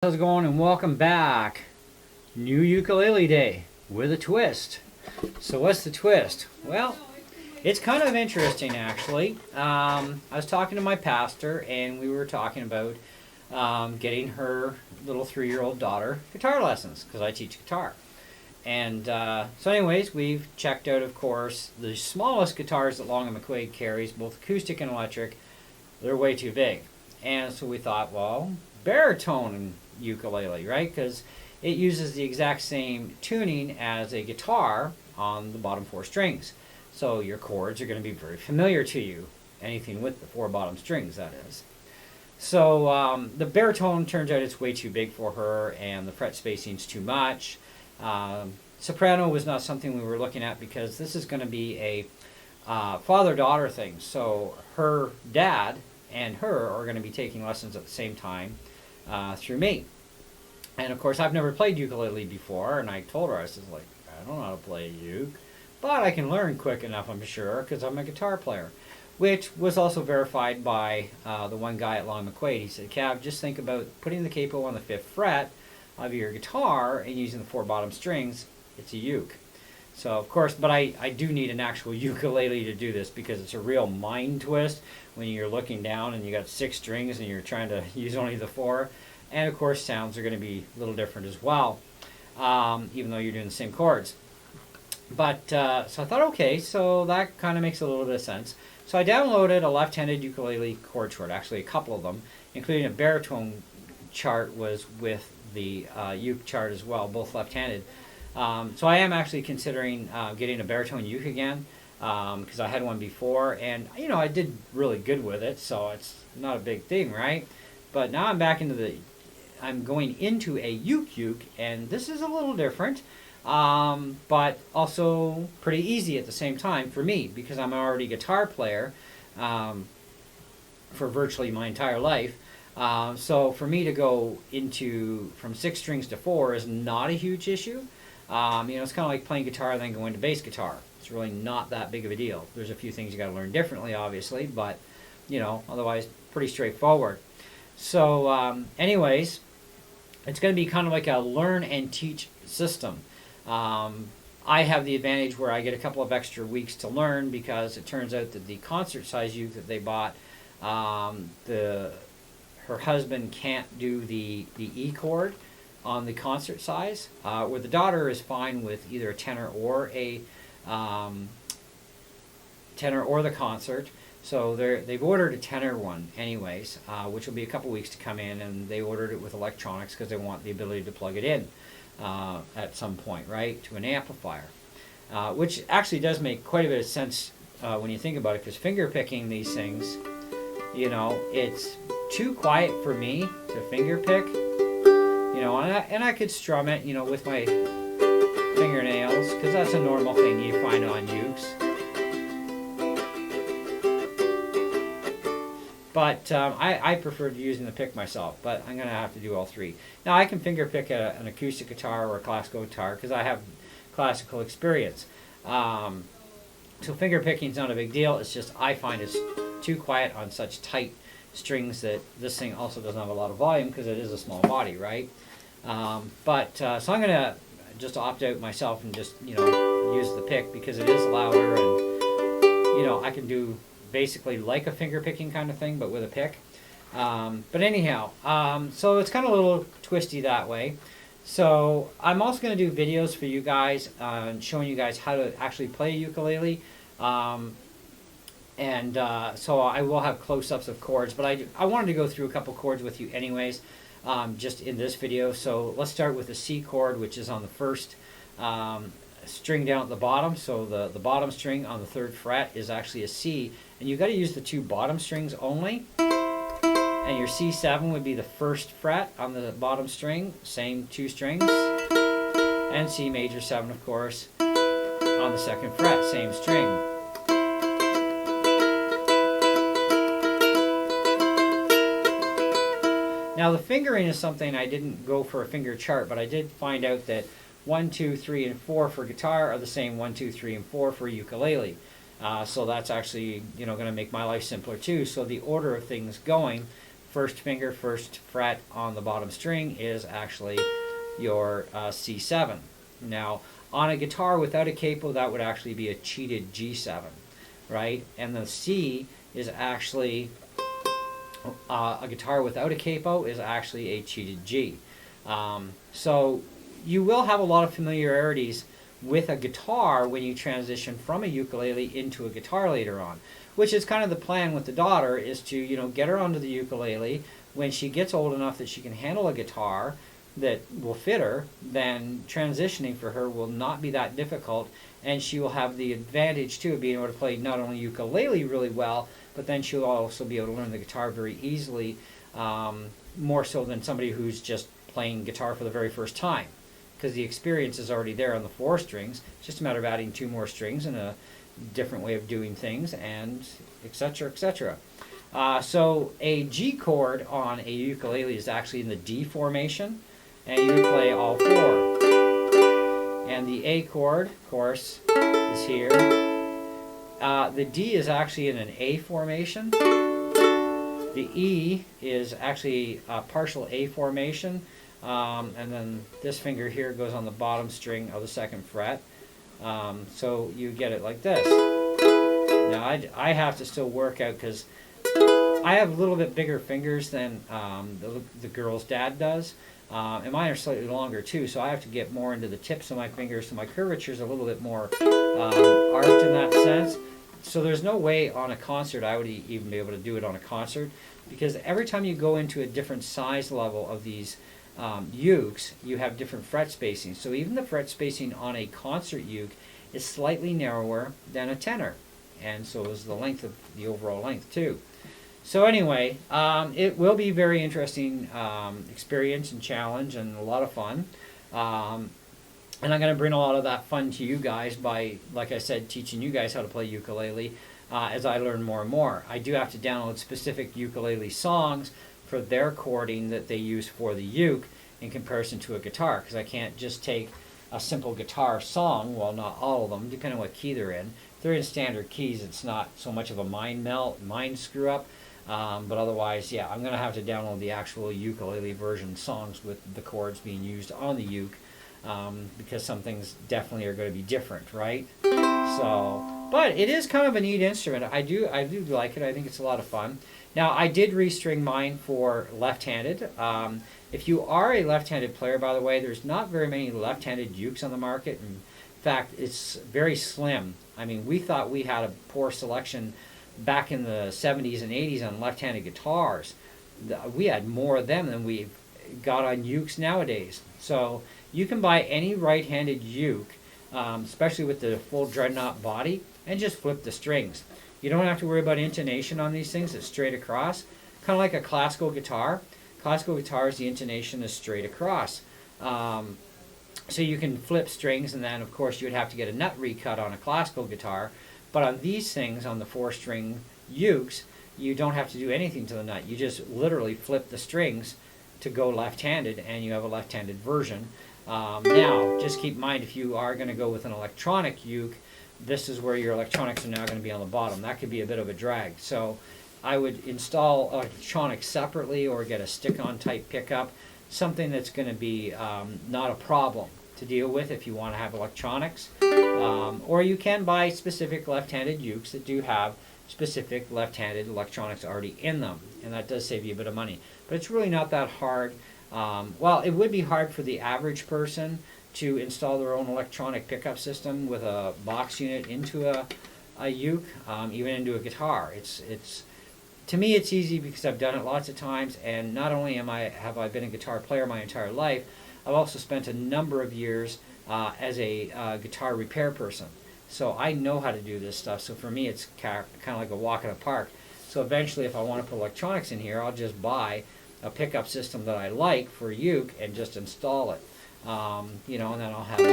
How's it going, and welcome back. New ukulele day with a twist. So what's the twist? Well, it's kind of interesting actually. I was talking to my pastor and we were talking about getting her little 3-year-old daughter guitar lessons because I teach guitar. And so anyways, we've checked out, of course, the smallest guitars that Long & McQuaid carries, both acoustic and electric. They're way too big. And so we thought, well, baritone ukulele, right? Because it uses the exact same tuning as a guitar on the bottom 4 strings. So your chords are going to be very familiar to you. Anything with the 4 bottom strings, that is. So the baritone, turns out it's way too big for her, and the fret spacing's too much. Soprano was not something we were looking at because this is going to be a father-daughter thing. So her dad and her are going to be taking lessons at the same time through me. And of course, I've never played ukulele before, and I told her, I was like, I don't know how to play uke, but I can learn quick enough, I'm sure, because I'm a guitar player. Which was also verified by the one guy at Long McQuaid. He said, Cav, just think about putting the capo on the 5th fret of your guitar and using the 4 bottom strings. It's a uke. So, of course, but I do need an actual ukulele to do this because it's a real mind twist when you're looking down and you got 6 strings and you're trying to use only the 4. And, of course, sounds are going to be a little different as well, even though you're doing the same chords. But, so I thought, okay, so that kind of makes a little bit of sense. So I downloaded a left-handed ukulele chord chart, actually a couple of them, including a baritone chart was with the uke chart as well, both left-handed. So I am actually considering getting a baritone uke again because I had one before, and you know I did really good with it, so it's not a big thing, right? But now I'm going into a uke, and this is a little different, but also pretty easy at the same time for me because I'm already a guitar player for virtually my entire life. So for me to go from 6 strings to 4 is not a huge issue. It's kind of like playing guitar and then going to bass guitar. It's really not that big of a deal. There's a few things you got to learn differently, obviously, but otherwise pretty straightforward. So, anyways, it's going to be kind of like a learn and teach system. I have the advantage where I get a couple of extra weeks to learn because it turns out that the concert size uke that they bought, her husband can't do the E chord on the concert size, where the daughter is fine with either a tenor or the concert. So they've ordered a tenor one anyways, which will be a couple weeks to come in, and they ordered it with electronics because they want the ability to plug it in at some point, right, to an amplifier, which actually does make quite a bit of sense when you think about it, because finger picking these things, it's too quiet for me to finger pick. And I could strum it, with my fingernails, because that's a normal thing you find on ukes. But I prefer using the pick myself, but I'm going to have to do all 3. Now, I can finger pick an acoustic guitar or a classical guitar because I have classical experience. So finger picking is not a big deal. It's just I find it's too quiet on such tight strings that this thing also doesn't have a lot of volume because it is a small body, right? So I'm going to just opt out myself and just, use the pick because it is louder and, I can do basically like a finger picking kind of thing, but with a pick. But anyhow, so it's kind of a little twisty that way. So I'm also going to do videos for you guys showing you guys how to actually play a ukulele. So I will have close-ups of chords, but I wanted to go through a couple chords with you anyways, just in this video. So let's start with the C chord, which is on the 1st string down at the bottom. So the bottom string on the 3rd fret is actually a C, and you've got to use the 2 bottom strings only. And your C7 would be the 1st fret on the bottom string, same 2 strings. And C major 7, of course, on the 2nd fret, same string. Now the fingering is something I didn't go for a finger chart, but I did find out that 1, 2, 3, and 4 for guitar are the same 1, 2, 3, and 4 for ukulele. So that's actually going to make my life simpler too. So the order of things going first finger, first fret on the bottom string is actually your C7. Now, on a guitar without a capo, that would actually be a cheated G7, right? And the C is actually, a guitar without a capo is actually a cheated G. So you will have a lot of familiarities with a guitar when you transition from a ukulele into a guitar later on, which is kind of the plan with the daughter, is to, you know, get her onto the ukulele. When she gets old enough that she can handle a guitar that will fit her, then transitioning for her will not be that difficult, and she will have the advantage too of being able to play not only ukulele really well, but then she'll also be able to learn the guitar very easily, more so than somebody who's just playing guitar for the very first time, because the experience is already there on the 4 strings. It's just a matter of adding 2 more strings and a different way of doing things, and etc., etc. So a G chord on a ukulele is actually in the D formation, and you would play all 4. And the A chord, of course, is here. The D is actually in an A formation. The E is actually a partial A formation. And then this finger here goes on the bottom string of the 2nd fret. So you get it like this. Now I have to still work out because I have a little bit bigger fingers than the girl's dad does. And mine are slightly longer too, so I have to get more into the tips of my fingers, so my curvature is a little bit more arched in that sense. So there's no way on a concert I would even be able to do it on a concert, because every time you go into a different size level of these ukes, you have different fret spacing. So even the fret spacing on a concert uke is slightly narrower than a tenor, and so is the length of the overall length too. So anyway, it will be very interesting experience and challenge and a lot of fun. And I'm going to bring a lot of that fun to you guys by, like I said, teaching you guys how to play ukulele as I learn more and more. I do have to download specific ukulele songs for their chording that they use for the uke in comparison to a guitar, because I can't just take a simple guitar song, well, not all of them, depending on what key they're in. If they're in standard keys, it's not so much of a mind screw up. But otherwise, yeah, I'm going to have to download the actual ukulele version songs with the chords being used on the uke, because some things definitely are going to be different, right? So, but it is kind of a neat instrument. I do like it. I think it's a lot of fun. Now, I did restring mine for left-handed. If you are a left-handed player, by the way, there's not very many left-handed ukes on the market. In fact, it's very slim. I mean, we thought we had a poor selection back in the 70s and 80s on left-handed guitars. We had more of them than we got on ukes nowadays. So you can buy any right-handed uke, especially with the full dreadnought body, and just flip the strings. You don't have to worry about intonation on these things. It's straight across, kind of like a classical guitar. Classical guitars, the intonation is straight across. So you can flip strings, and then of course you would have to get a nut recut on a classical guitar. But on these things, on the 4-string ukes, you don't have to do anything to the nut. You just literally flip the strings to go left-handed, and you have a left-handed version. Now, just keep in mind, if you are going to go with an electronic uke, this is where your electronics are now going to be on the bottom. That could be a bit of a drag. So I would install electronics separately, or get a stick-on type pickup, something that's going to be not a problem to deal with if you want to have electronics. Or you can buy specific left-handed ukes that do have specific left-handed electronics already in them, and that does save you a bit of money. But it's really not that hard. Well, it would be hard for the average person to install their own electronic pickup system with a box unit into a uke, even into a guitar. It's to me, it's easy because I've done it lots of times, and not only have I been a guitar player my entire life, I've also spent a number of years as a guitar repair person. So I know how to do this stuff. So for me, it's kind of like a walk in a park. So eventually, if I want to put electronics in here, I'll just buy a pickup system that I like for uke and just install it. And then I'll have an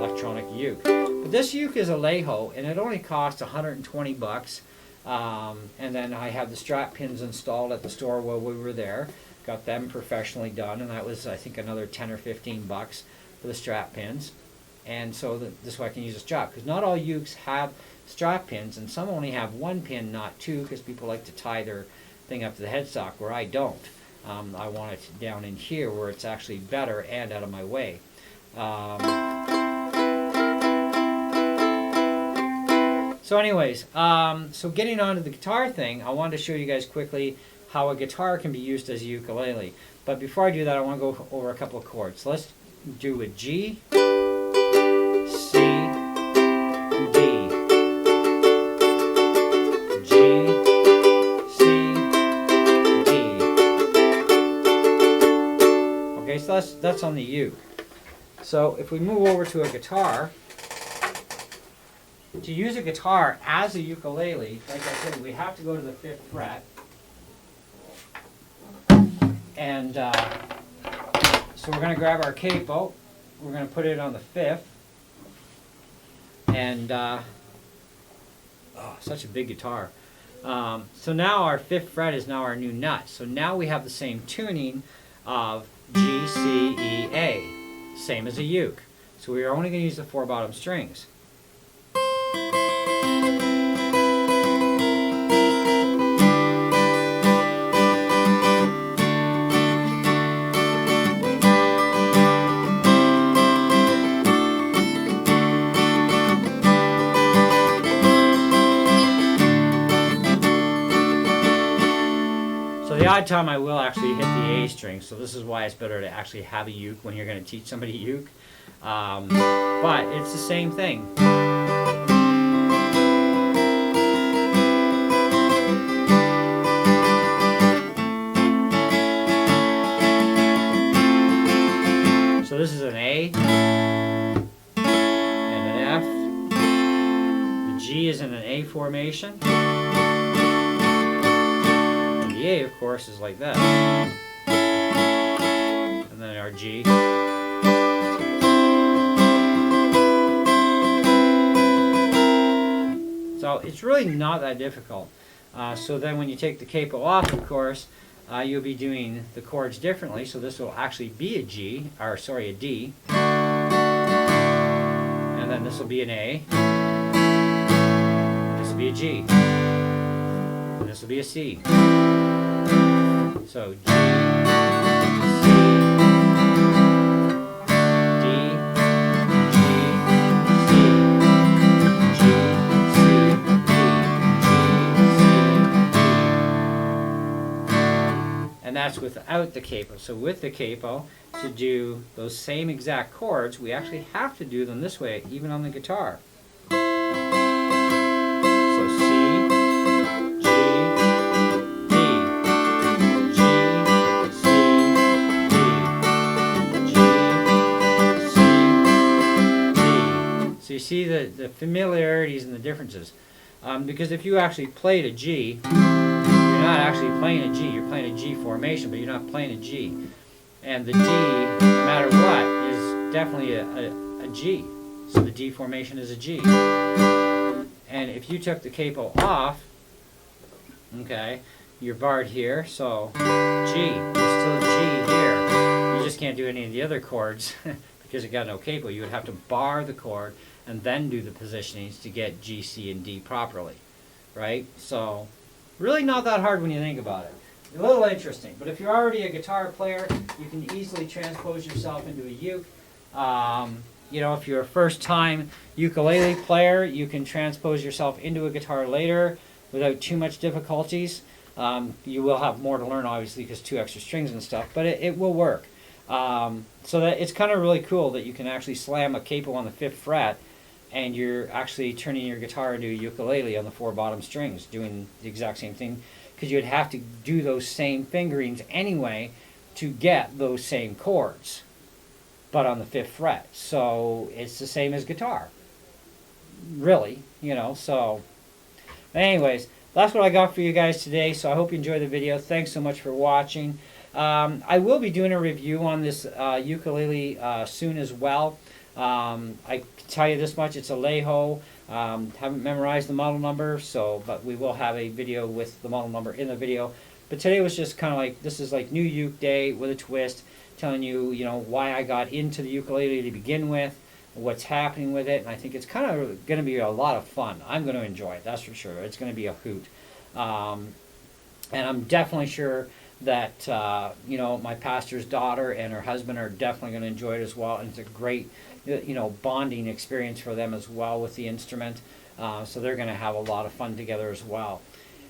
electronic uke. But this uke is a Leho, and it only costs $120. And then I have the strap pins installed at the store while we were there. Got them professionally done, and that was, I think, another 10 or 15 bucks for the strap pins. And so this way I can use a strap, because not all ukes have strap pins, and some only have one pin, not two, because people like to tie their thing up to the headstock where I don't. I want it down in here where it's actually better and out of my way. So anyways, so getting on to the guitar thing, I wanted to show you guys quickly how a guitar can be used as a ukulele. But before I do that, I want to go over a couple of chords. So let's do a G, C, D. G, C, D. Okay, so that's on the uke. So if we move over to a guitar, to use a guitar as a ukulele, like I said, we have to go to the 5th fret. And so we're going to grab our capo. We're going to put it on the 5th. And, oh, such a big guitar. So now our 5th fret is now our new nut. So now we have the same tuning of G, C, E, A. Same as a uke. So we are only going to use the 4 bottom strings. The odd time I will actually hit the A string, so this is why it's better to actually have a uke when you're going to teach somebody uke. But it's the same thing. So this is an A and an F. The G is in an A formation. The A, of course, is like that. And then our G. So it's really not that difficult. So then when you take the capo off, of course, you'll be doing the chords differently. So this will actually be a G, or sorry, a D. And then this will be an A. This will be a G. And this will be a C. So G, C, D, G, C, G, C, D, G, C, D. And that's without the capo. So with the capo, to do those same exact chords, we actually have to do them this way, even on the guitar. You see the familiarities and the differences. Because if you actually played a G, you're not actually playing a G. You're playing a G formation, but you're not playing a G. And the D, no matter what, is definitely a G. So the D formation is a G. And if you took the capo off, okay, you're barred here, so G, it's still a G here. You just can't do any of the other chords because you got no capo. You would have to bar the chord and then do the positionings to get G, C, and D properly, right? So really not that hard when you think about it. A little interesting, but if you're already a guitar player, you can easily transpose yourself into a uke. You know, if you're a first-time ukulele player, you can transpose yourself into a guitar later without too much difficulties. You will have more to learn, obviously, because 2 extra strings and stuff, but it will work. So that it's kind of really cool that you can actually slam a capo on the 5th fret and you're actually turning your guitar into a ukulele on the 4 bottom strings, doing the exact same thing, because you'd have to do those same fingerings anyway to get those same chords, but on the 5th fret. So it's the same as guitar, really, you know. So anyways, that's what I got for you guys today, so I hope you enjoyed the video. Thanks so much for watching. I will be doing a review on this ukulele soon as well. I can tell you this much, it's a Leho. Haven't memorized the model number, but we will have a video with the model number in the video. But today was just kind of like, this is like New Uke Day with a twist, telling you, you know, why I got into the ukulele to begin with, what's happening with it, and I think it's kind of going to be a lot of fun. I'm going to enjoy it, that's for sure. It's going to be a hoot. And I'm definitely sure that my pastor's daughter and her husband are definitely going to enjoy it as well. And it's a great bonding experience for them as well with the instrument. So they're going to have a lot of fun together as well.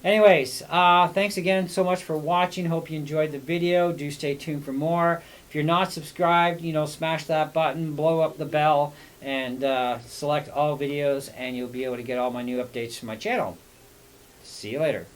Anyways, thanks again so much for watching. Hope you enjoyed the video. Do stay tuned for more. If you're not subscribed, smash that button, blow up the bell, and select all videos, and you'll be able to get all my new updates from my channel. See you later.